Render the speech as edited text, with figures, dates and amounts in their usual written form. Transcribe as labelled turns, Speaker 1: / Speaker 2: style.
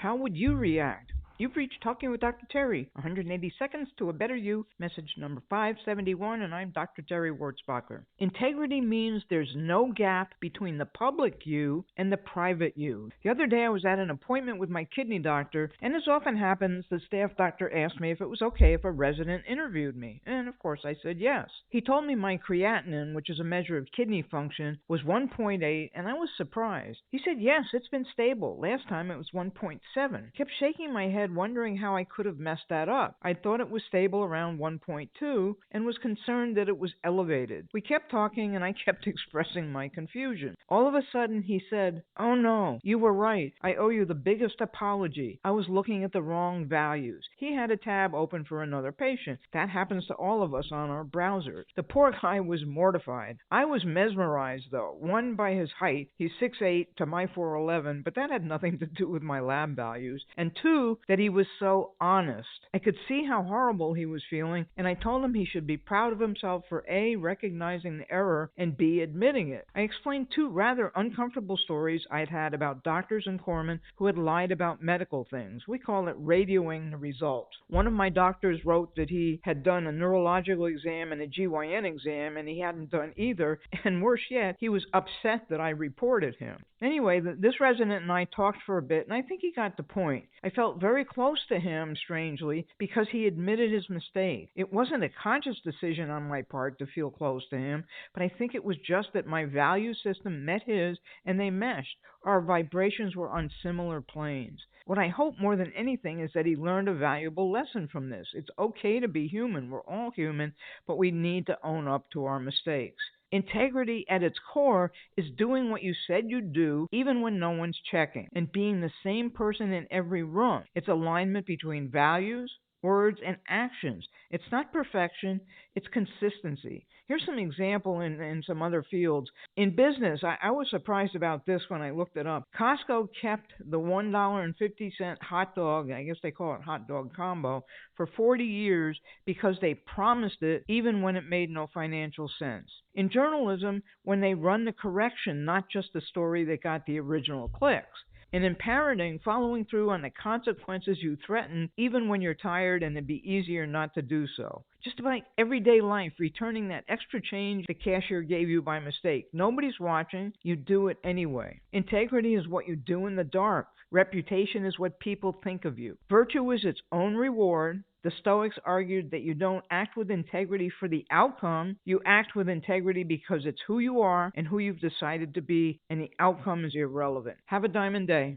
Speaker 1: How would you react? You've reached Talking with Dr. Terry, 180 Seconds to a Better You, message number 571, and I'm Dr. Terry Wurzbacher. Integrity means there's no gap between the public you and the private you. The other day I was at an appointment with my kidney doctor, and as often happens, the staff doctor asked me if it was okay if a resident interviewed me, and of course I said yes. He told me my creatinine, which is a measure of kidney function, was 1.8, and I was surprised. He said, yes, it's been stable. Last time it was 1.7. I kept shaking my head, wondering how I could have messed that up. I thought it was stable around 1.2 and was concerned that it was elevated. We kept talking and I kept expressing my confusion. All of a sudden he said, "Oh no, you were right. I owe you the biggest apology. I was looking at the wrong values." He had a tab open for another patient. That happens to all of us on our browsers. The poor guy was mortified. I was mesmerized though. One, by his height. He's 6'8" to my 4'11", but that had nothing to do with my lab values. And two, that he was so honest. I could see how horrible he was feeling, and I told him he should be proud of himself for A, recognizing the error, and B, admitting it. I explained two rather uncomfortable stories I'd had about doctors and corpsmen who had lied about medical things. We call it radioing the results. One of my doctors wrote that he had done a neurological exam and a GYN exam, and he hadn't done either, and worse yet, he was upset that I reported him. Anyway, this resident and I talked for a bit, and I think he got the point. I felt very close to him, strangely, because he admitted his mistake. It wasn't a conscious decision on my part to feel close to him, but I think it was just that my value system met his and they meshed. Our vibrations were on similar planes. What I hope more than anything is that he learned a valuable lesson from this. It's okay to be human. We're all human, but we need to own up to our mistakes. Integrity at its core is doing what you said you'd do even when no one's checking, and being the same person in every room. It's alignment between values, words, and actions. It's not perfection, it's consistency. Here's some example in some other fields. In business, I was surprised about this when I looked it up. Costco kept the $1.50 hot dog, I guess they call it hot dog combo, for 40 years because they promised it even when it made no financial sense. In journalism, when they run the correction, not just the story that got the original clicks. And in parenting, following through on the consequences you threaten, even when you're tired and it'd be easier not to do so. Just about everyday life, returning that extra change the cashier gave you by mistake. Nobody's watching. You do it anyway. Integrity is what you do in the dark. Reputation is what people think of you. Virtue is its own reward. The Stoics argued that you don't act with integrity for the outcome. You act with integrity because it's who you are and who you've decided to be, and the outcome is irrelevant. Have a diamond day.